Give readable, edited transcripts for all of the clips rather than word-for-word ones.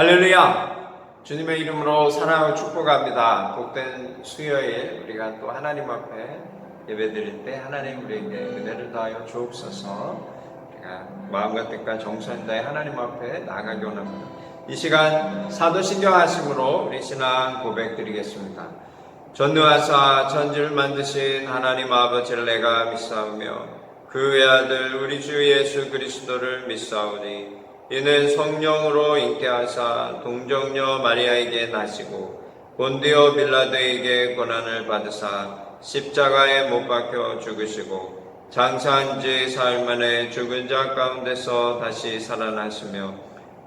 할렐루야! 주님의 이름으로 사랑하고 축복합니다. 복된 수요일 우리가 또 하나님 앞에 예배드릴 때 하나님 우리에게 은혜를 더하여 주옵소서. 우리가 마음과 뜻과 정성을 다해 하나님 앞에 나아가기 원합니다. 이 시간 사도신경 하심으로 우리 신앙 고백 드리겠습니다. 전능하사 천지를 만드신 하나님 아버지를 내가 믿사오며 그 외아들 우리 주 예수 그리스도를 믿사오니 이는 성령으로 잉태하사 동정녀 마리아에게 나시고 본디오 빌라도에게 고난을 받으사 십자가에 못 박혀 죽으시고 장사한 지 사흘 만에 죽은 자 가운데서 다시 살아나시며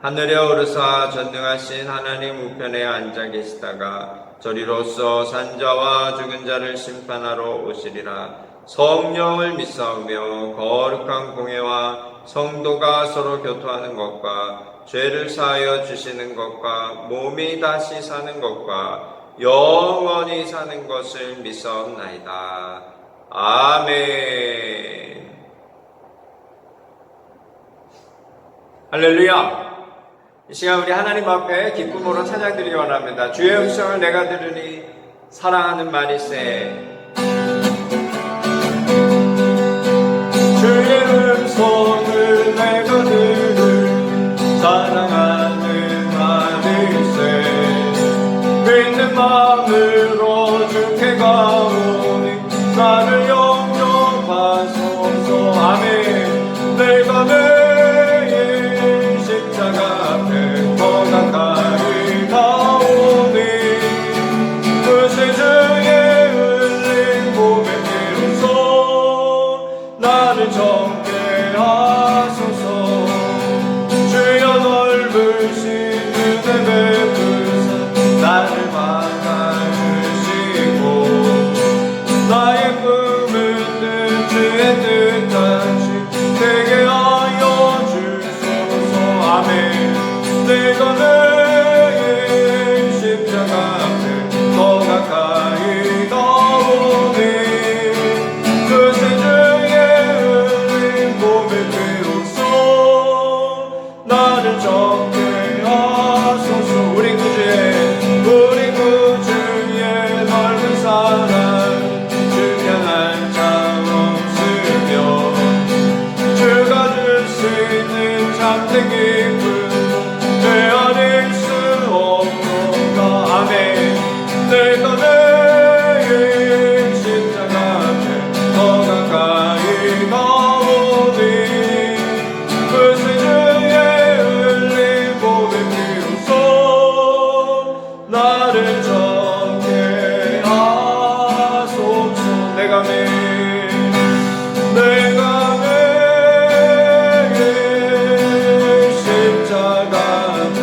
하늘에 오르사 전능하신 하나님 우편에 앉아 계시다가 저리로서 산자와 죽은 자를 심판하러 오시리라. 성령을 믿사오며 거룩한 공회와 성도가 서로 교통하는 것과 죄를 사하여 주시는 것과 몸이 다시 사는 것과 영원히 사는 것을 믿사옵나이다. 아멘. 할렐루야. 이 시간 우리 하나님 앞에 기쁨으로 찬양드리기 원합니다. 주의 음성을 내가 들으니 사랑하는 말이세. 주의 음성을 내가 들으니 사랑하는 말이세. 믿는 마음으로 주께 가오니 나를 영접하소서. 아멘. 내가 매일 십자가 앞에 더 가까이 가오니 그새 주의 흘린 몸에 비로소 나를 정케 하소서. 주여 넓으신 은혜 베푸사 나를 막아주시고 나의 꿈을 든 주의 뜻같이 되게 하여 주소서. 아멘. 내가 매일 십자가 앞에 더 가까이 가오니 그새 주의 흘린 몸에 비로소 나를 정케 하소서. 우리 구주의 넓은 사랑 주변한 자 없으며 주가 줄 수 있는 참된 기쁨 되어낼 수 없도다. 아멘. 내가 매일 십자가 앞에 더 가까이 가오니 그새 주의 흘린 몸에 비로소 나를 정케 하소서. 내가 매일 십자가 앞에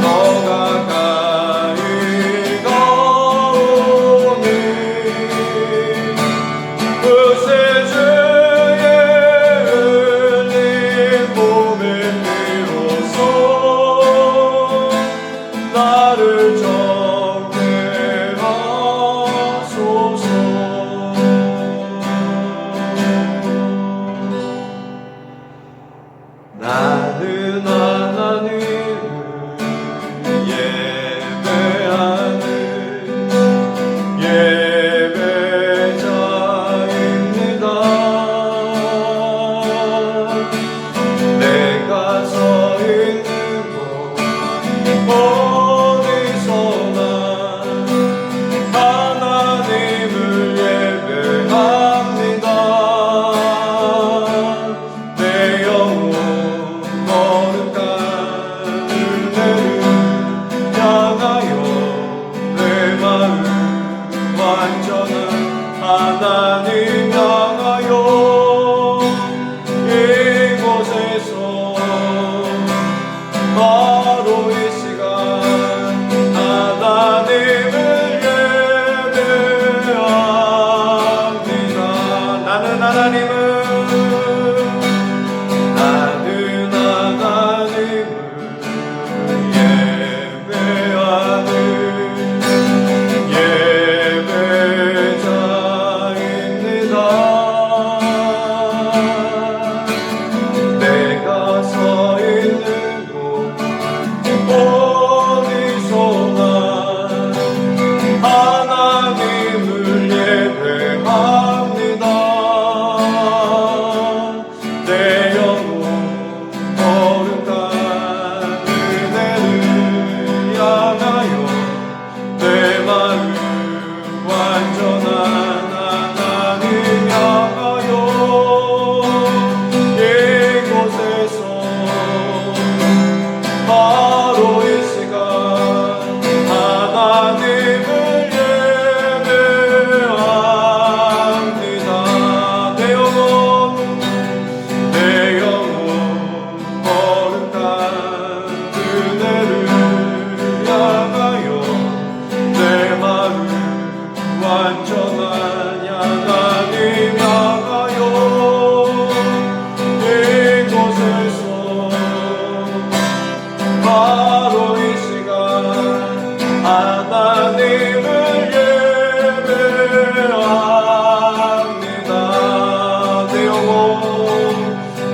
더 가까이 가오니 그새 주의 흘린 몸에 비로소 나를 정케 하소서. 나는 하나님을 예배하는 예배자입니다. 내가 서 있는 곳 어디서나 하나님을 예배합니다. 내 영혼 거룩한 바로 이 시간 하나님을 예배합니다.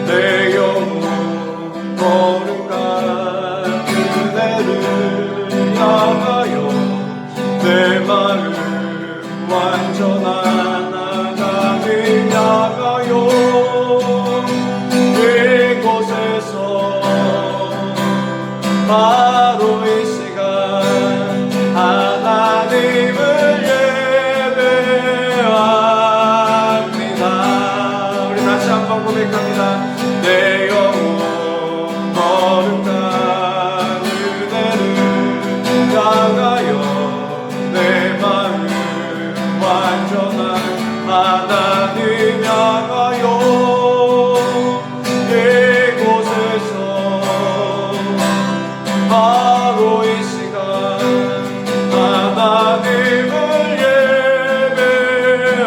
내 영혼 거룩한 그대를 향하여 내 마음 완전한 하나님을 향하여 이곳에서 바로 이 시간 하나님을 예배합니다. 우리 다시 한번 고백합니다. 내 영혼 거룩한 그대를 향하여 내 마음 완전한 하나님 향하여 이곳에서 바로 이 시간 하나님을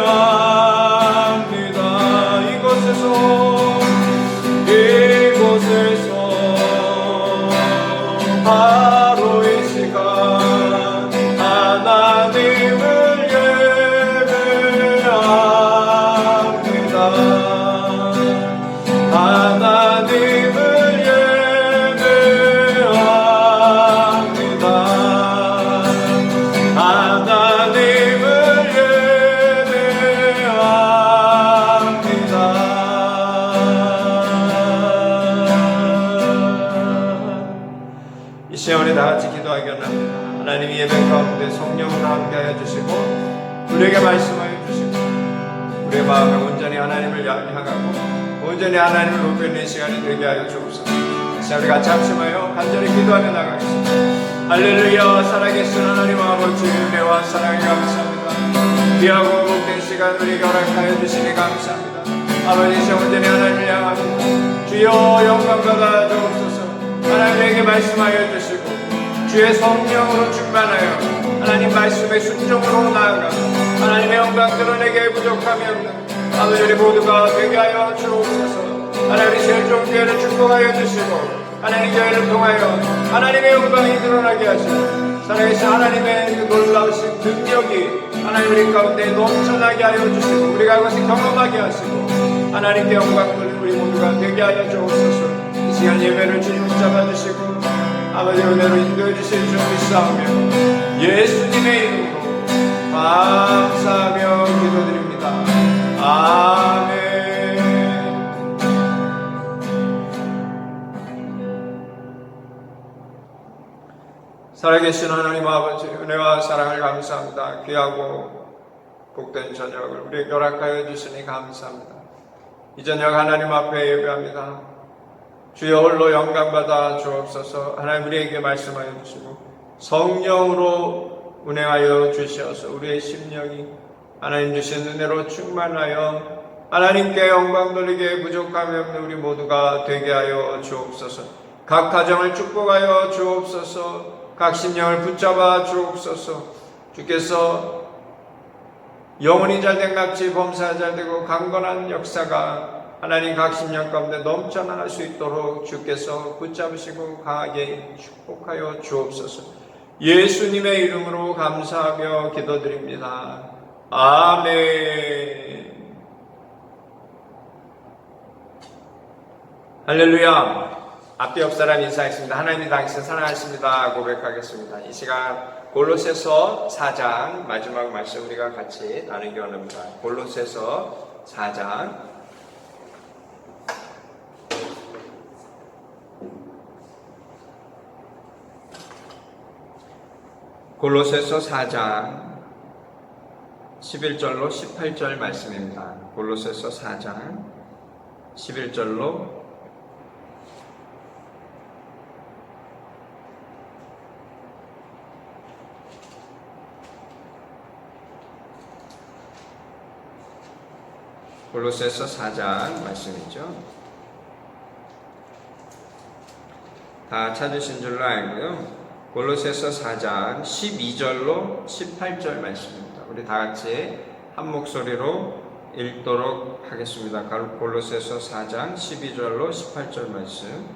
예배합니다. 이곳에서 바로 이 시간 하나님을 예배합니다. 하나님을 예배합니다. 하나님을 예배합니다. 이 시간 우리 다같이 기도하겠습니다. 하나님이 예배 가운데 성령으로 함께하여 주시고 우리에게 말씀하여 주시고 우리의 마음에 온전히 하나님을 향하고 온전히 하나님을 높이는 시간이 되게 하여 주옵소서. 자, 우리 같이 합심하여 간절히 기도하며 나가겠습니다. 할렐루야. 살아계신 하나님 아버지 은혜와 사랑에 감사합니다. 귀하고 복된 시간 우리에게 허락하여 주시니 감사합니다. 아버지 시간 온전히 하나님을 향합니다. 주여 영광 받아 주옵소서. 하나님에게 말씀하여 주시고 주의 성령으로 충만하여 하나님 말씀의 순종으로 나아가 하나님의 영광 드러내게 부족함이 없는 아버지 우리 모두가 되게 하여 주옵소서. 하나님 제일 좋은 교회를 축복하여 주시고 하나님 교회를 통하여 하나님의 영광이 드러나게 하시고 살아계신 하나님의 그 놀라우신 능력이 하나님 우리 가운데 넘쳐나게 하여 주시고 우리가 그것을 경험하게 하시고 하나님께 영광 돌리는 우리 모두가 되게 하여 주옵소서. 이 시간 예배를 주님 붙잡아주시고 아버지 은혜로 인도해 주실 줄 믿사오며 예수님의 이름으로 감사하며 기도드립니다. 아멘. 살아계신 하나님 아버지 은혜와 사랑을 감사합니다. 귀하고 복된 저녁을 우리에게 허락하여 주시니 감사합니다. 이 저녁 하나님 앞에 예배합니다. 주여 홀로 영광받아 주옵소서. 하나님 우리에게 말씀하여 주시고 성령으로 운행하여 주시어서 우리의 심령이 하나님 주신 은혜로 충만하여 하나님께 영광 돌리기에 부족함이 없는 우리 모두가 되게 하여 주옵소서. 각 가정을 축복하여 주옵소서. 각 심령을 붙잡아 주옵소서. 주께서 영혼이 잘된 각지 범사가 잘되고 강건한 역사가 하나님 각 심령 가운데 넘쳐날 수 있도록 주께서 붙잡으시고 강하게 축복하여 주옵소서. 예수님의 이름으로 감사하며 기도드립니다. 아멘. 할렐루야. 앞뒤 옆 사람 인사했습니다. 하나님이 당신 사랑하십니다. 고백하겠습니다. 이 시간 골로새서 4장 마지막 말씀 우리가 같이 나누기 원합니다. 골로새서 4장 골로새서 4장 11절로 18절 말씀입니다. 골로새서 4장 11절로 골로새서 4장 말씀이죠. 다 찾으신 줄로 알고요. 골로새서 4장 12절로 18절 말씀입니다. 우리 다 같이 한 목소리로 읽도록 하겠습니다. 골로새서 4장 12절로 18절 말씀.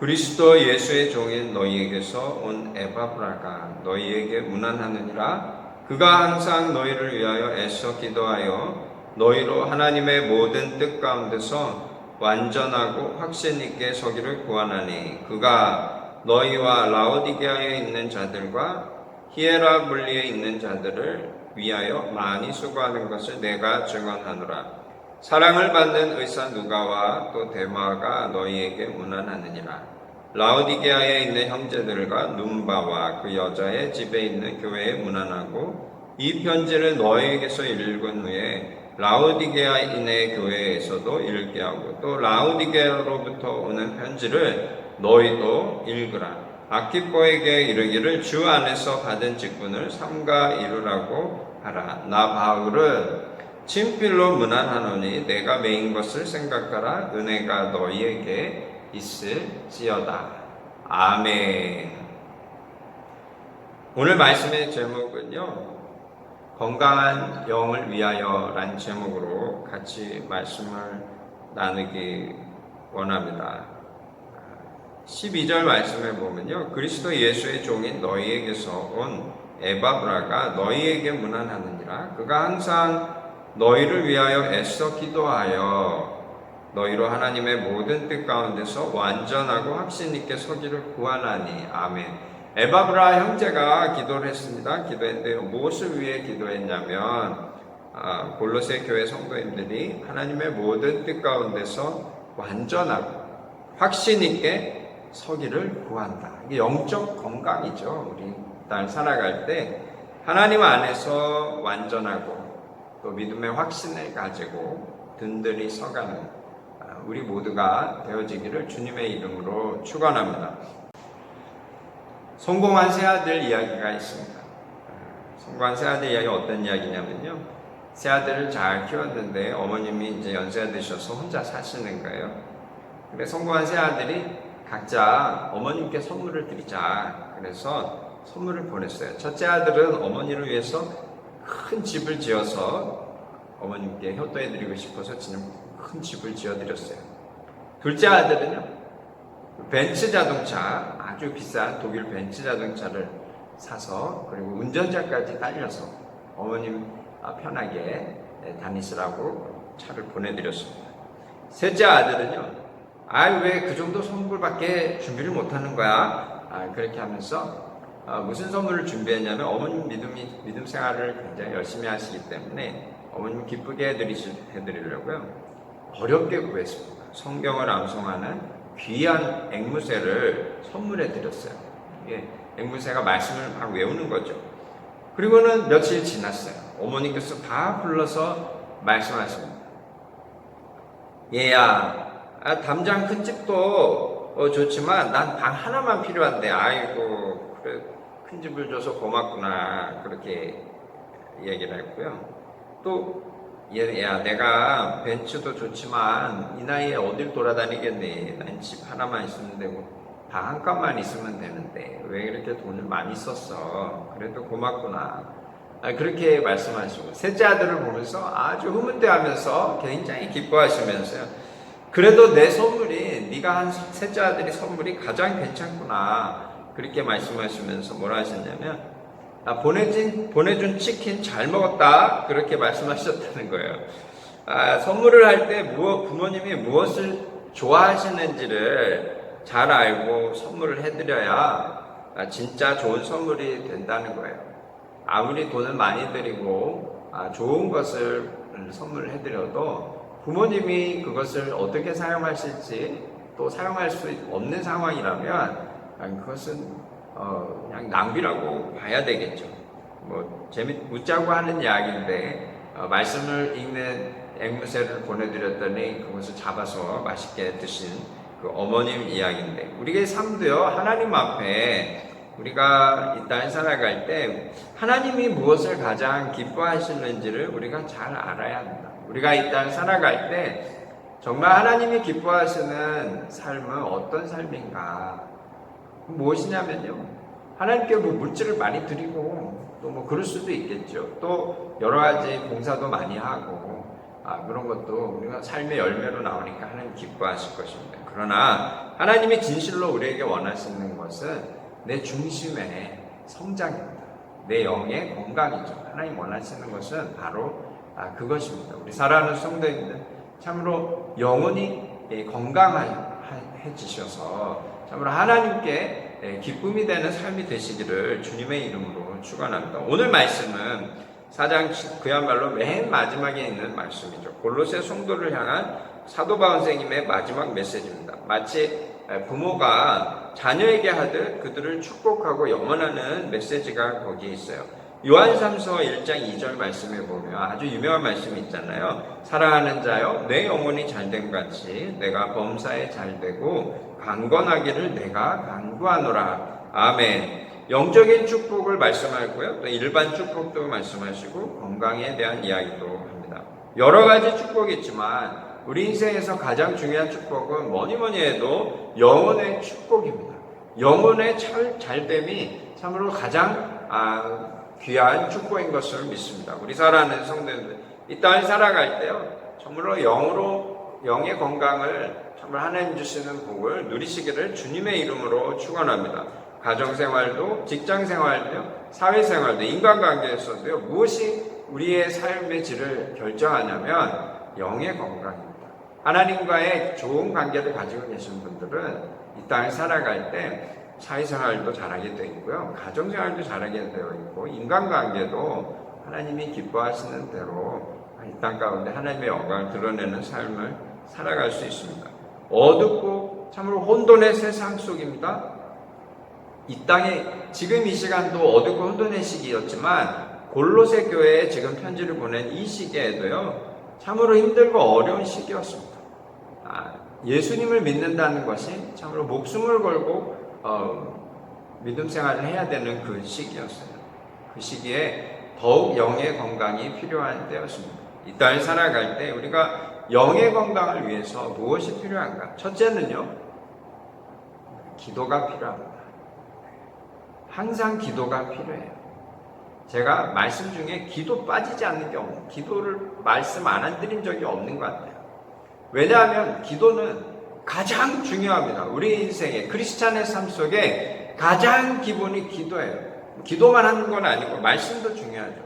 그리스도 예수의 종인 너희에게서 온 에바브라가 너희에게 문안하느니라. 그가 항상 너희를 위하여 애써 기도하여 너희로 하나님의 모든 뜻 가운데서 완전하고 확신 있게 서기를 구하나니, 그가 너희와 라오디게아에 있는 자들과 히에라블리에 있는 자들을 위하여 많이 수고하는 것을 내가 증언하노라. 사랑을 받는 의사 누가와 또 데마가 너희에게 문안하느니라. 라오디게아에 있는 형제들과 num바와 그 여자의 집에 있는 교회에 문안하고, 이 편지를 너희에게서 읽은 후에 라오디게아인의 교회에서도 읽게 하고, 또 라오디게아로부터 오는 편지를 너희도 읽으라. 아키포에게 이르기를 주 안에서 받은 직분을 삼가 이루라고 하라. 나 바울은 친필로 문안하노니 내가 메인 것을 생각하라. 은혜가 너희에게 있을지어다. 아멘. 오늘 말씀의 제목은요, 건강한 영을 위하여 라는 제목으로 같이 말씀을 나누기 원합니다. 12절 말씀에 보면요, 그리스도 예수의 종인 너희에게서 온 에바브라가 너희에게 문안하느니라. 그가 항상 너희를 위하여 애써 기도하여 너희로 하나님의 모든 뜻 가운데서 완전하고 확신 있게 서기를 구하나니. 아멘. 에바브라 형제가 기도를 했습니다. 기도했는데요, 무엇을 위해 기도했냐면 골로새 교회 성도님들이 하나님의 모든 뜻 가운데서 완전하고 확신 있게 서기를 구한다. 이게 영적 건강이죠. 우리 딸 살아갈 때 하나님 안에서 완전하고 또 믿음의 확신을 가지고 든든히 서가는 우리 모두가 되어지기를 주님의 이름으로 축원합니다. 성공한 새아들 이야기가 있습니다. 성공한 새아들 이야기 어떤 이야기냐면요, 새아들을 잘 키웠는데 어머님이 이제 연세가 드셔서 혼자 사시는 거예요. 근데 성공한 새아들이 각자 어머님께 선물을 드리자 그래서 선물을 보냈어요. 첫째 아들은 어머니를 위해서 큰 집을 지어서 어머님께 효도해드리고 싶어서 큰 집을 지어드렸어요. 둘째 아들은요, 벤츠 자동차, 아주 비싼 독일 벤츠 자동차를 사서 그리고 운전자까지 딸려서 어머님 편하게 다니시라고 차를 보내드렸습니다. 셋째 아들은요, 왜 그 정도 선물밖에 준비를 못하는 거야? 그렇게 하면서 무슨 선물을 준비했냐면, 어머님 믿음 생활을 굉장히 열심히 하시기 때문에 어머님 기쁘게 해드리려고요, 어렵게 구했습니다. 성경을 암송하는 귀한 앵무새를 선물해 드렸어요. 이게 앵무새가 말씀을 막 외우는 거죠. 그리고는 며칠 지났어요. 어머니께서 다 불러서 말씀하십니다. 얘야, 담장 큰 집도 좋지만 난 방 하나만 필요한데, 아이고 그래 큰 집을 줘서 고맙구나, 그렇게 얘기를 했고요. 또 얘야, 내가 벤츠도 좋지만 이 나이에 어딜 돌아다니겠니? 난 집 하나만 있으면 되고 방 한 칸만 있으면 되는데 왜 이렇게 돈을 많이 썼어? 그래도 고맙구나, 그렇게 말씀하시고, 셋째 아들을 보면서 아주 흐뭇해하면서 굉장히 기뻐하시면서요, 그래도 내 선물이, 네가 한 셋째 아들이 선물이 가장 괜찮구나, 그렇게 말씀하시면서 뭐라 하셨냐면, 보내준 치킨 잘 먹었다, 그렇게 말씀하셨다는 거예요. 선물을 할 때 부모님이 무엇을 좋아하시는지를 잘 알고 선물을 해드려야 진짜 좋은 선물이 된다는 거예요. 아무리 돈을 많이 들이고 좋은 것을 선물을 해드려도 부모님이 그것을 어떻게 사용하실지, 또 사용할 수 없는 상황이라면 그것은 그냥 낭비라고 봐야 되겠죠. 웃자고 하는 이야기인데 말씀을 읽는 앵무새를 보내드렸더니 그것을 잡아서 맛있게 드신 그 어머님 이야기인데, 우리의 삶도요, 하나님 앞에 우리가 이 땅에 살아갈 때 하나님이 무엇을 가장 기뻐하시는지를 우리가 잘 알아야 합니다. 우리가 이 땅에 살아갈 때 정말 하나님이 기뻐하시는 삶은 어떤 삶인가? 무엇이냐면요, 하나님께 물질을 많이 드리고 또 그럴 수도 있겠죠. 또 여러 가지 봉사도 많이 하고 그런 것도 우리가 삶의 열매로 나오니까 하나님 기뻐하실 것입니다. 그러나 하나님이 진실로 우리에게 원하시는 것은 내 중심의 성장입니다. 내 영의 건강이죠. 하나님 원하시는 것은 바로 그것입니다. 우리 사랑하는 성도님들, 참으로 영혼이 건강해지셔서 참으로 하나님께 기쁨이 되는 삶이 되시기를 주님의 이름으로 축원합니다. 오늘 말씀은 4장 그야말로 맨 마지막에 있는 말씀이죠. 골로새 성도를 향한 사도 바울 선생님의 마지막 메시지입니다. 마치 부모가 자녀에게 하듯 그들을 축복하고 영원하는 메시지가 거기에 있어요. 요한삼서 1장 2절 말씀에 보면 아주 유명한 말씀이 있잖아요. 사랑하는 자여, 내 영혼이 잘됨 같이 내가 범사에 잘되고 강건하기를 내가 간구하노라. 아멘. 영적인 축복을 말씀하고요. 또 일반 축복도 말씀하시고 건강에 대한 이야기도 합니다. 여러 가지 축복이 있지만 우리 인생에서 가장 중요한 축복은 뭐니 해도 영혼의 축복입니다. 영혼의 잘됨이 참으로 가장 귀한 축복인 것을 믿습니다. 우리 사랑하는 성도님들, 이 땅을 살아갈 때요, 참으로 영의 건강을 참으로 하나님 주시는 복을 누리시기를 주님의 이름으로 축원합니다. 가정생활도, 직장생활도요, 사회생활도, 인간관계에서도요, 무엇이 우리의 삶의 질을 결정하냐면 영의 건강입니다. 하나님과의 좋은 관계를 가지고 계신 분들은 이 땅을 살아갈 때 사회생활도 잘하게 되어 있고요, 가정생활도 잘하게 되어 있고, 인간관계도 하나님이 기뻐하시는 대로 이 땅 가운데 하나님의 영광을 드러내는 삶을 살아갈 수 있습니다. 어둡고 참으로 혼돈의 세상 속입니다. 이 땅에 지금 이 시간도 어둡고 혼돈의 시기였지만 골로새 교회에 지금 편지를 보낸 이 시기에도요, 참으로 힘들고 어려운 시기였습니다. 예수님을 믿는다는 것이 참으로 목숨을 걸고 믿음 생활을 해야 되는 그 시기였어요. 그 시기에 더욱 영의 건강이 필요한 때였습니다. 이 땅을 살아갈 때 우리가 영의 건강을 위해서 무엇이 필요한가? 첫째는요, 기도가 필요합니다. 항상 기도가 필요해요. 제가 말씀 중에 기도 빠지지 않는 게 없는, 기도를 말씀 안 드린 적이 없는 것 같아요. 왜냐하면 기도는 가장 중요합니다. 우리 인생의 크리스찬의 삶 속에 가장 기본이 기도예요. 기도만 하는 건 아니고 말씀도 중요하죠.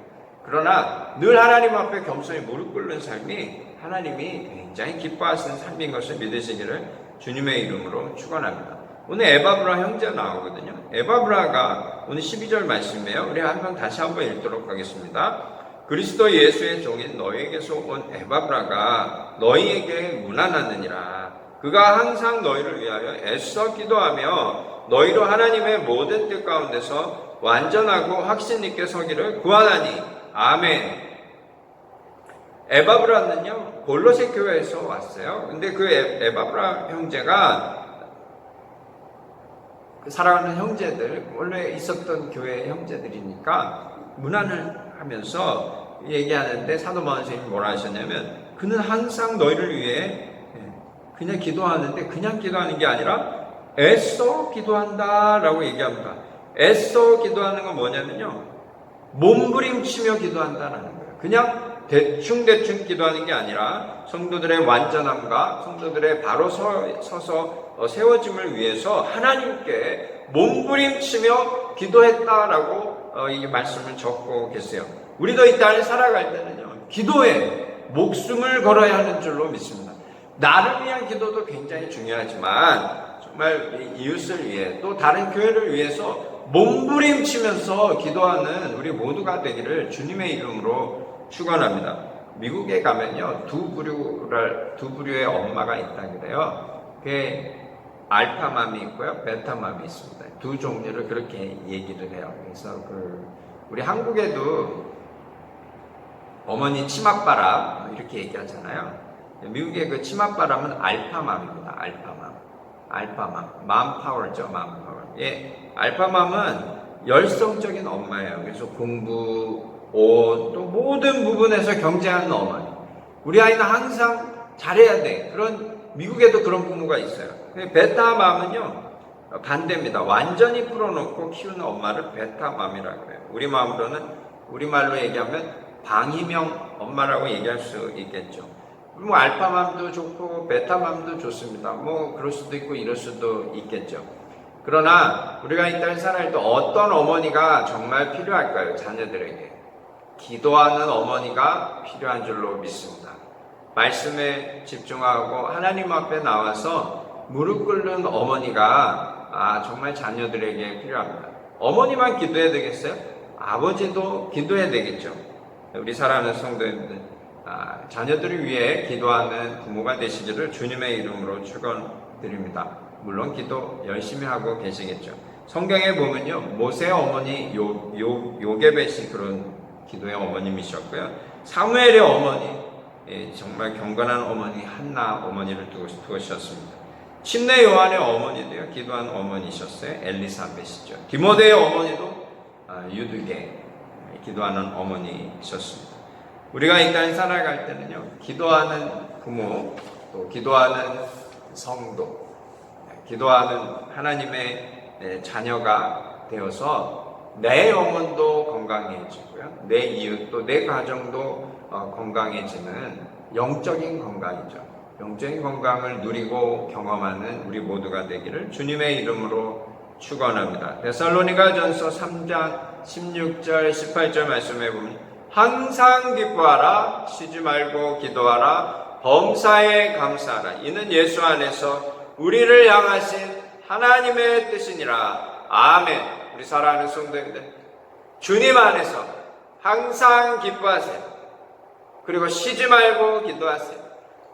그러나 늘 하나님 앞에 겸손히 무릎 꿇는 삶이 하나님이 굉장히 기뻐하시는 삶인 것을 믿으시기를 주님의 이름으로 축원합니다. 오늘 에바브라 형제 나오거든요. 에바브라가 오늘 12절 말씀이에요. 우리 다시 한번 읽도록 하겠습니다. 그리스도 예수의 종인 너희에게서 온 에바브라가 너희에게 문안하느니라. 그가 항상 너희를 위하여 애써 기도하며 너희로 하나님의 모든 뜻 가운데서 완전하고 확신 있게 서기를 구하나니. 아멘. 에바브라는요, 골로새 교회에서 왔어요. 근데 그 에바브라 형제가 사랑하는 형제들, 원래 있었던 교회 형제들이니까 문안을 하면서 얘기하는데 사도 바울 선생님이 뭐라 하셨냐면, 그는 항상 너희를 위해 그냥 기도하는데 그냥 기도하는 게 아니라 애써 기도한다 라고 얘기합니다. 애써 기도하는 건 뭐냐면요, 몸부림치며 기도한다라는 거예요. 그냥 대충 기도하는 게 아니라 성도들의 완전함과 성도들의 바로 서서 세워짐을 위해서 하나님께 몸부림치며 기도했다라고 이 말씀을 적고 계세요. 우리도 이 땅을 살아갈 때는요, 기도에 목숨을 걸어야 하는 줄로 믿습니다. 나를 위한 기도도 굉장히 중요하지만 정말 이웃을 위해 또 다른 교회를 위해서 몸부림치면서 기도하는 우리 모두가 되기를 주님의 이름으로 축원합니다. 미국에 가면요, 두 부류의 엄마가 있다 그래요. 그게 알파맘이 있고요, 베타맘이 있습니다. 두 종류를 그렇게 얘기를 해요. 그래서 우리 한국에도 어머니 치맛바람 이렇게 얘기하잖아요. 미국의 그 치맛바람은 알파맘입니다. 알파맘. 맘파워죠, 맘파워. 예, 알파맘은 열성적인 엄마예요. 그래서 공부, 옷, 또 모든 부분에서 경쟁하는 어머니. 우리 아이는 항상 잘해야 돼. 미국에도 그런 부모가 있어요. 베타맘은요, 반대입니다. 완전히 풀어놓고 키우는 엄마를 베타맘이라고 해요. 우리말로 얘기하면 방위명 엄마라고 얘기할 수 있겠죠. 뭐 알파맘도 좋고 베타맘도 좋습니다. 뭐 그럴 수도 있고 이럴 수도 있겠죠. 그러나 우리가 이 땅에 살아갈 때 어떤 어머니가 정말 필요할까요? 자녀들에게 기도하는 어머니가 필요한 줄로 믿습니다. 말씀에 집중하고 하나님 앞에 나와서 무릎 꿇는 어머니가 정말 자녀들에게 필요합니다. 어머니만 기도해야 되겠어요? 아버지도 기도해야 되겠죠. 우리 사랑하는 성도님들, 자녀들을 위해 기도하는 부모가 되시기를 주님의 이름으로 축원드립니다. 물론 기도 열심히 하고 계시겠죠. 성경에 보면요, 모세의 어머니 요게벳이 그런 기도의 어머님이셨고요. 사무엘의 어머니, 정말 경건한 어머니 한나 어머니를 두셨습니다. 침례 요한의 어머니도요, 기도한 어머니셨어요. 엘리사벳이죠. 디모데의 어머니도 유드게 기도하는 어머니셨습니다. 우리가 이 땅에 살아갈 때는요, 기도하는 부모, 또 기도하는 성도, 기도하는 하나님의 자녀가 되어서 내 영혼도 건강해지고요, 내 이웃도 내 가정도 건강해지는 영적인 건강이죠. 영적인 건강을 누리고 경험하는 우리 모두가 되기를 주님의 이름으로 축원합니다. 데살로니가전서 3장 16절 18절 말씀해 보면 항상 기뻐하라, 쉬지 말고 기도하라, 범사에 감사하라. 이는 예수 안에서 우리를 향하신 하나님의 뜻이니라. 아멘. 우리 사랑하는 성도님들, 주님 안에서 항상 기뻐하세요. 그리고 쉬지 말고 기도하세요.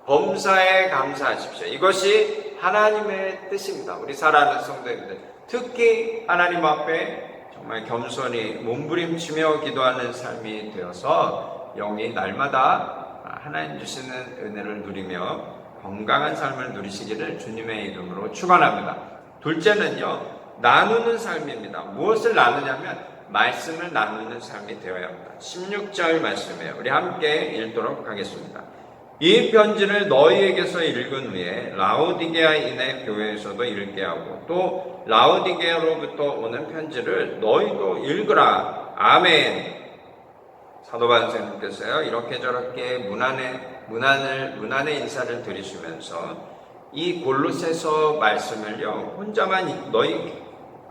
범사에 감사하십시오. 이것이 하나님의 뜻입니다. 우리 사랑하는 성도님들, 특히 하나님 앞에 정말 겸손히 몸부림치며 기도하는 삶이 되어서 영이 날마다 하나님 주시는 은혜를 누리며 건강한 삶을 누리시기를 주님의 이름으로 축원합니다. 둘째는요, 나누는 삶입니다. 무엇을 나누냐면 말씀을 나누는 삶이 되어야 합니다. 16절 말씀이에요. 우리 함께 읽도록 하겠습니다. 이 편지를 너희에게서 읽은 후에 라오디게아인의 교회에서도 읽게 하고 또 라오디게아로부터 오는 편지를 너희도 읽으라. 아멘. 사도 바울 선생님께서요, 이렇게 저렇게 문안의 인사를 드리시면서 이 골로새서 말씀을요, 혼자만 너희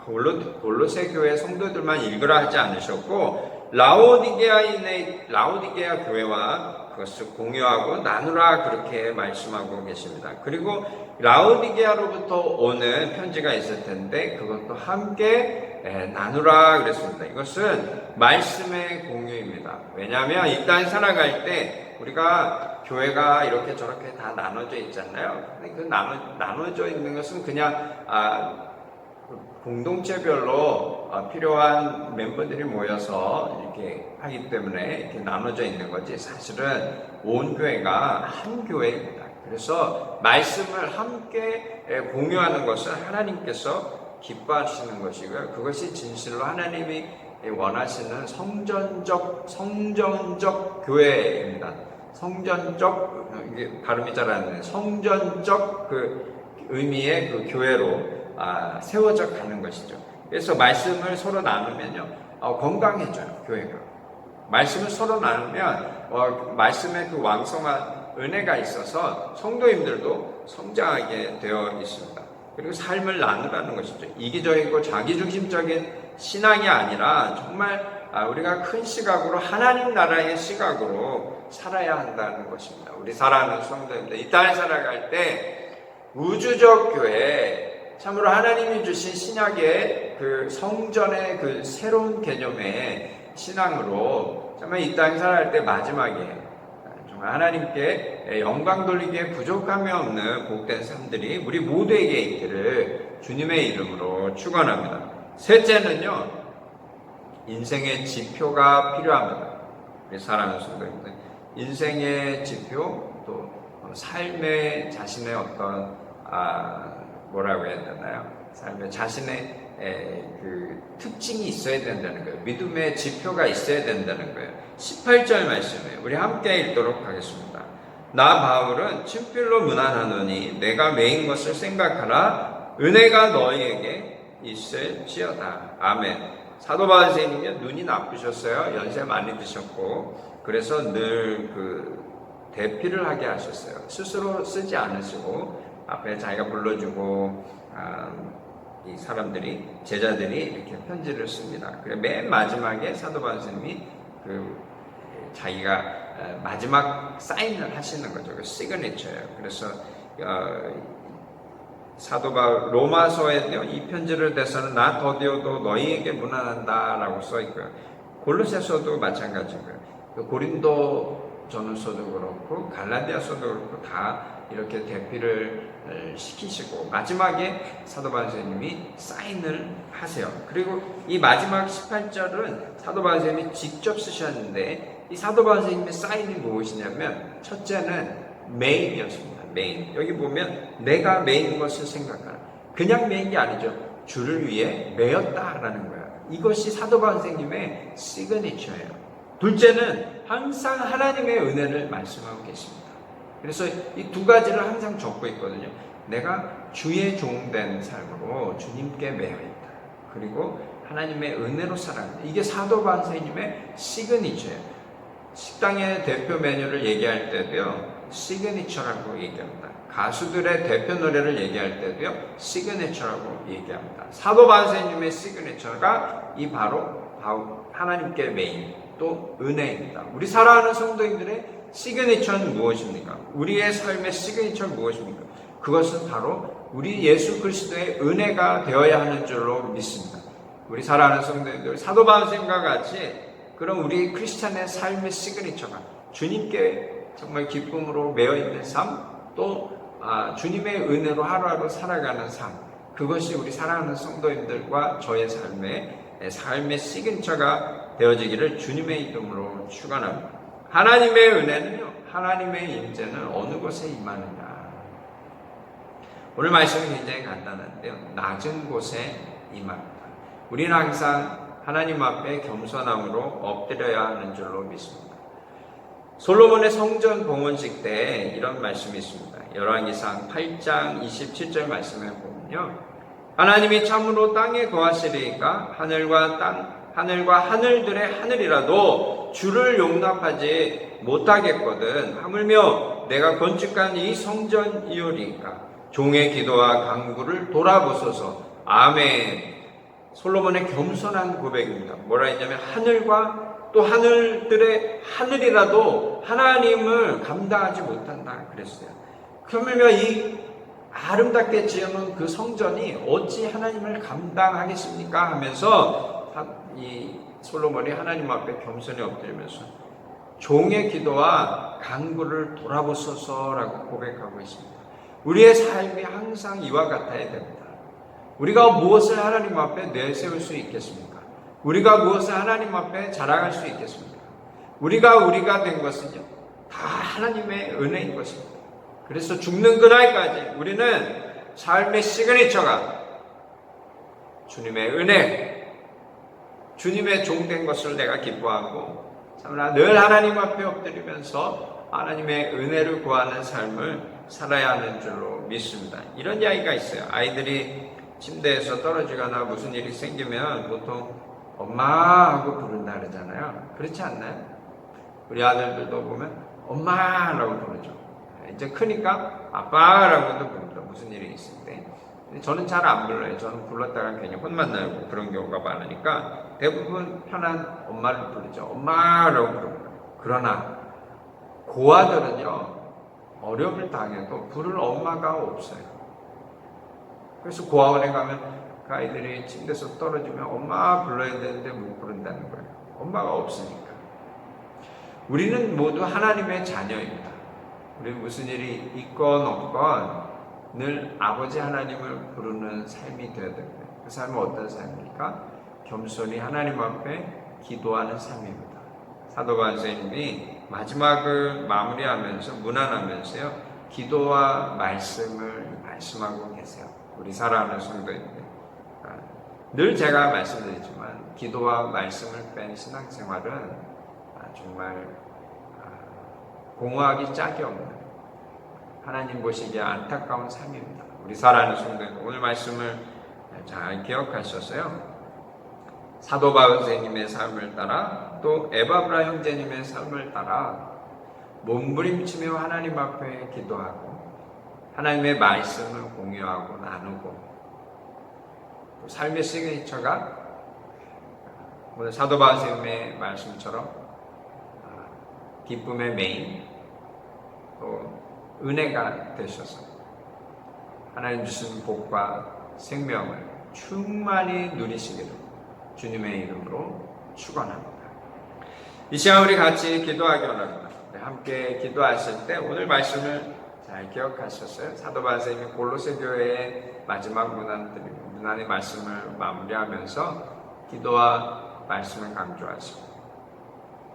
골로새 교회 성도들만 읽으라 하지 않으셨고 라오디게아 교회와 그것을 공유하고 나누라 그렇게 말씀하고 계십니다. 그리고 라오디게아로부터 오는 편지가 있을 텐데 그것도 함께 나누라 그랬습니다. 이것은 말씀의 공유입니다. 왜냐하면 이 땅에 살아갈 때 우리가 교회가 이렇게 저렇게 다 나눠져 있잖아요. 근데 그 나눠져 있는 것은 그냥 공동체별로 필요한 멤버들이 모여서 이렇게 하기 때문에 이렇게 나눠져 있는 거지, 사실은 온 교회가 한 교회입니다. 그래서 말씀을 함께 공유하는 것은 하나님께서 기뻐하시는 것이고요, 그것이 진실로 하나님이 원하시는 성전적 교회입니다. 성전적, 이게 발음이 잘 안 나요. 성전적 그 의미의 그 교회로 세워져 가는 것이죠. 그래서 말씀을 서로 나누면요, 건강해져요, 교회가. 말씀을 서로 나누면 말씀의 그 왕성한 은혜가 있어서 성도님들도 성장하게 되어 있습니다. 그리고 삶을 나누라는 것이죠. 이기적이고 자기중심적인 신앙이 아니라 정말 우리가 큰 시각으로 하나님 나라의 시각으로 살아야 한다는 것입니다. 우리 사랑하는 성도님들, 이 땅에 살아갈 때 우주적 교회, 참으로 하나님이 주신 신약의 그 성전의 그 새로운 개념의 신앙으로 정말 이 땅에 살아갈 때 마지막에 정말 하나님께 영광 돌리기에 부족함이 없는 복된 삶들이 우리 모두에게 있기를 주님의 이름으로 축원합니다. 셋째는요, 인생의 지표가 필요합니다. 우리 사랑하는 성도님들, 인생의 지표, 또 삶의 자신의 어떤 뭐라고 해야 되나요? 삶의 자신의 그 특징이 있어야 된다는 거예요. 믿음의 지표가 있어야 된다는 거예요. 18절 말씀에 우리 함께 읽도록 하겠습니다. 나 바울은 친필로 문안하노니 내가 매인 것을 생각하라. 은혜가 너희에게 있을지어다. 아멘. 사도 바울 선생님이 눈이 나쁘셨어요. 연세 많이 드셨고 그래서 늘 그 대피를 하게 하셨어요. 스스로 쓰지 않으시고 앞에 자기가 불러주고 이 사람들이 제자들이 이렇게 편지를 씁니다. 그래 맨 마지막에 사도 바울 선생님이 그 자기가 마지막 사인을 하시는 거죠. 그 시그니처예요. 그래서 사도 바울 로마서에요 이 편지를 대해서는 나 더디어도 너희에게 문안한다라고 써 있고요. 골로새서도 마찬가지고요. 고린도 전후서도 그렇고 갈라디아서도 그렇고 다 이렇게 대피를 시키시고 마지막에 사도 바울 선생님이 사인을 하세요. 그리고 이 마지막 18절은 사도 바울 선생님이 직접 쓰셨는데 이 사도 바울 선생님의 사인이 무엇이냐면 첫째는 메인이었습니다. 메인. 여기 보면 내가 메인 것을 생각하라. 그냥 메인 게 아니죠. 주를 위해 메였다라는 거예요. 이것이 사도 바울 선생님의 시그니처예요. 둘째는 항상 하나님의 은혜를 말씀하고 계십니다. 그래서 이 두 가지를 항상 적고 있거든요. 내가 주의 종된 삶으로 주님께 매여 있다. 그리고 하나님의 은혜로 살아간다. 이게 사도 바울 선생님의 시그니처예요. 식당의 대표 메뉴를 얘기할 때도요. 시그니처라고 얘기합니다. 가수들의 대표 노래를 얘기할 때도요. 시그니처라고 얘기합니다. 사도 바울 선생님의 시그니처가 이 바로 하나님께 메인 또 은혜입니다. 우리 사랑하는 성도님들의 시그니처는 무엇입니까? 우리의 삶의 시그니처는 무엇입니까? 그것은 바로 우리 예수 그리스도의 은혜가 되어야 하는 줄로 믿습니다. 우리 사랑하는 성도님들, 사도 바울 선생님과 같이 그런 우리 크리스찬의 삶의 시그니처가 주님께 정말 기쁨으로 매여 있는 삶, 또 주님의 은혜로 하루하루 살아가는 삶, 그것이 우리 사랑하는 성도님들과 저의 삶의 시그니처가 되어지기를 주님의 이름으로 축원합니다. 하나님의 은혜는요, 하나님의 임재는 어느 곳에 임하느냐. 오늘 말씀은 굉장히 간단한데요, 낮은 곳에 임합니다. 우리는 항상 하나님 앞에 겸손함으로 엎드려야 하는 줄로 믿습니다. 솔로몬의 성전 봉헌식 때 이런 말씀이 있습니다. 열왕기상 8장 27절 말씀에 보면요, 하나님이 참으로 땅에 거하시리이까 하늘과 하늘들의 하늘이라도 주를 용납하지 못하겠거든. 하물며 내가 건축한 이 성전이오리이까 종의 기도와 간구를 돌아보소서. 아멘. 솔로몬의 겸손한 고백입니다. 뭐라 했냐면 하늘과 또 하늘들의 하늘이라도 하나님을 감당하지 못한다 그랬어요. 그러면 이 아름답게 지어놓은 그 성전이 어찌 하나님을 감당하겠습니까? 하면서 이 솔로몬이 하나님 앞에 겸손히 엎드리면서 종의 기도와 간구를 돌아보소서라고 고백하고 있습니다. 우리의 삶이 항상 이와 같아야 됩니다. 우리가 무엇을 하나님 앞에 내세울 수 있겠습니까? 우리가 무엇을 하나님 앞에 자랑할 수 있겠습니까? 우리가 된 것은요, 다 하나님의 은혜인 것입니다. 그래서 죽는 그날까지 우리는 삶의 시그니처가 주님의 은혜, 주님의 종된 것을 내가 기뻐하고 참나 늘 하나님 앞에 엎드리면서 하나님의 은혜를 구하는 삶을 살아야 하는 줄로 믿습니다. 이런 이야기가 있어요. 아이들이 침대에서 떨어지거나 무슨 일이 생기면 보통 엄마 하고 부른다 그러잖아요. 그렇지 않나요? 우리 아들들도 보면 엄마라고 부르죠. 이제 크니까 아빠라고도 부릅니다. 무슨 일이 있을 때. 저는 잘 안 불러요. 저는 불렀다가 괜히 혼만 나고 그런 경우가 많으니까 대부분 편한 엄마를 부르죠. 엄마라고 부릅니다. 그러나 고아들은요, 어려움을 당해도 부를 엄마가 없어요. 그래서 고아원에 가면 그 아이들이 침대에서 떨어지면 엄마 불러야 되는데 못 부른다는 거예요. 엄마가 없으니까. 우리는 모두 하나님의 자녀입니다. 우리 무슨 일이 있건 없건 늘 아버지 하나님을 부르는 삶이 되어야 됩니다. 그 삶은 어떤 삶입니까? 겸손히 하나님 앞에 기도하는 삶입니다. 사도 바울 선생님이 마지막을 마무리하면서 문안하면서요, 기도와 말씀을 말씀하고 계세요. 우리 사랑하는 성도님들, 늘 제가 말씀드리지만 기도와 말씀을 뺀 신앙생활은 정말 공허하기 짝이 없는 하나님 보시기에 안타까운 삶입니다. 우리 사랑하는 성도님, 오늘 말씀을 잘 기억하셔서요, 사도 바울 선생님의 삶을 따라 또 에바브라 형제님의 삶을 따라 몸부림치며 하나님 앞에 기도하고 하나님의 말씀을 공유하고 나누고 삶의 시그니처가 오늘 사도 바울 선생님의 말씀처럼 기쁨의 메인 또 은혜가 되셔서 하나님 주신 복과 생명을 충만히 누리시기를 주님의 이름으로 축원합니다. 이 시간 우리 같이 기도하기 원합니다. 함께 기도하실 때 오늘 말씀을 잘 기억하셨어요? 사도 바울 선생님이 골로새 교회의 마지막 문안의 말씀을 마무리하면서 기도와 말씀을 강조하시고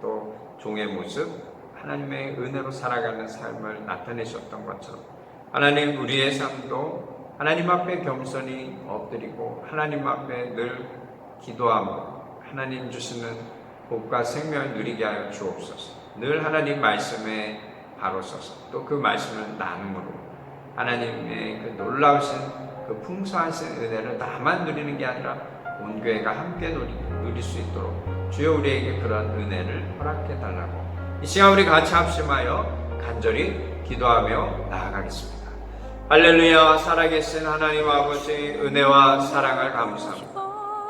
또 종의 모습, 하나님의 은혜로 살아가는 삶을 나타내셨던 것처럼 하나님 우리의 삶도 하나님 앞에 겸손히 엎드리고 하나님 앞에 늘 기도하고 하나님 주시는 복과 생명을 누리게 하여 주옵소서. 늘 하나님 말씀에 바로 서서 또 그 말씀을 나눔으로 하나님의 그 놀라우신 그 풍성하신 은혜를 나만 누리는 게 아니라 온 교회가 함께 누릴 수 있도록 주여 우리에게 그런 은혜를 허락해 달라고 이 시간 우리 같이 합심하여 간절히 기도하며 나아가겠습니다. 할렐루야. 살아계신 하나님 아버지 은혜와 사랑을 감사합니다.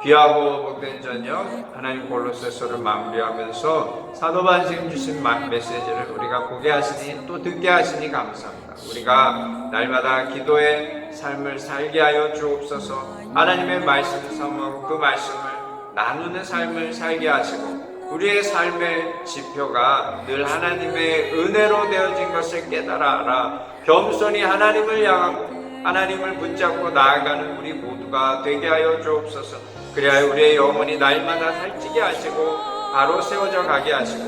귀하고 복된 저녁 하나님 골로새서를 마무리하면서 사도 바울 선생님 주신 메시지를 우리가 보게 하시니 또 듣게 하시니 감사합니다. 우리가 날마다 기도의 삶을 살게 하여 주옵소서. 하나님의 말씀을 사모하고 그 말씀을 나누는 삶을 살게 하시고 우리의 삶의 지표가 늘 하나님의 은혜로 되어진 것을 깨달아 알아 겸손히 하나님을 향하고 하나님을 붙잡고 나아가는 우리 모두가 되게 하여 주옵소서. 그래야 우리의 영혼이 날마다 살찌게 하시고 바로 세워져 가게 하시고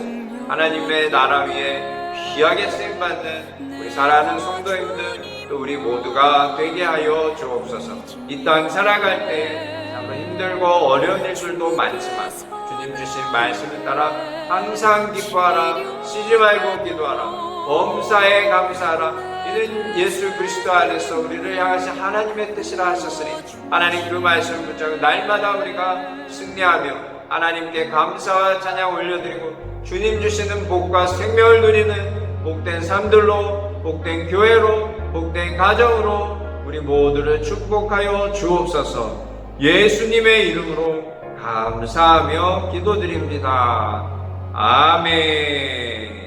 하나님의 나라 위에 귀하게 쓰임받는 우리 사랑하는 성도님들 또 우리 모두가 되게 하여 주옵소서. 이 땅 살아갈 때 참 힘들고 어려운 일들도 많지만 주님 주신 말씀을 따라 항상 기뻐하라, 쉬지 말고 기도하라, 범사에 감사하라. 이는 예수 그리스도 안에서 우리를 향하신 하나님의 뜻이라 하셨으니 하나님 그 말씀을 붙잡고 날마다 우리가 승리하며 하나님께 감사와 찬양 올려드리고 주님 주시는 복과 생명을 누리는 복된 삶들로 복된 교회로 복된 가정으로 우리 모두를 축복하여 주옵소서. 예수님의 이름으로 감사하며 기도드립니다. 아멘.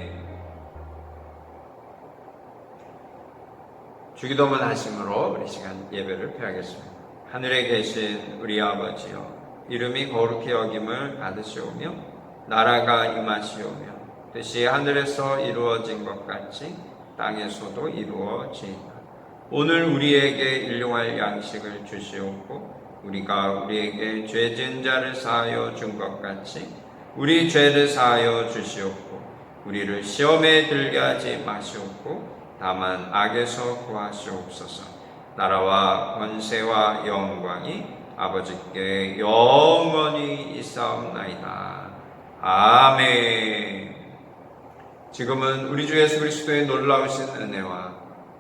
주기도문 하심으로 우리 시간 예배를 펴야겠습니다. 하늘에 계신 우리 아버지여, 이름이 거룩히 여김을 받으시오며 나라가 임하시오며 뜻이 하늘에서 이루어진 것 같이 땅에서도 이루어지이다. 오늘 우리에게 일용할 양식을 주시옵고 우리가 우리에게 죄 지은 자를 사하여 준 것 같이 우리 죄를 사하여 주시옵고 우리를 시험에 들게 하지 마시옵고 다만 악에서 구하시옵소서. 나라와 권세와 영광이 아버지께 영원히 있사옵나이다. 아멘. 지금은 우리 주 예수 그리스도의 놀라우신 은혜와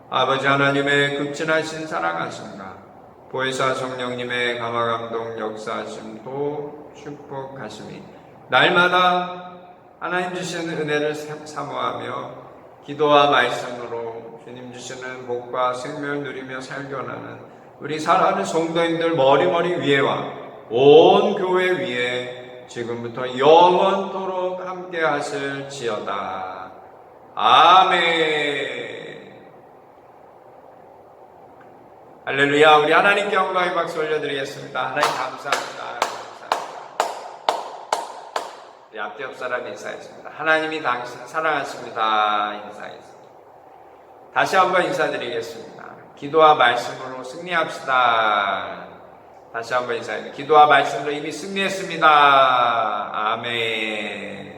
아버지 하나님의 극진하신 사랑하심과 보혜사 성령님의 감화감동 역사하심도 축복하심이 날마다 하나님 주시는 은혜를 사모하며 기도와 말씀으로 주님 주시는 복과 생명을 누리며 살게 원하는 우리 사랑하는 성도님들 머리머리 위에와 온 교회 위에 지금부터 영원토록 함께 하실지어다. 아멘. 할렐루야. 우리 하나님께 영광의 박수 올려드리겠습니다. 하나님 감사합니다. 우리 앞뒤 옆 사람 인사했습니다. 하나님이 당신 사랑하십니다. 인사했습니다. 다시 한번 인사드리겠습니다. 기도와 말씀으로 승리합시다. 다시 한번 인사드립니다. 기도와 말씀으로 이미 승리했습니다. 아멘.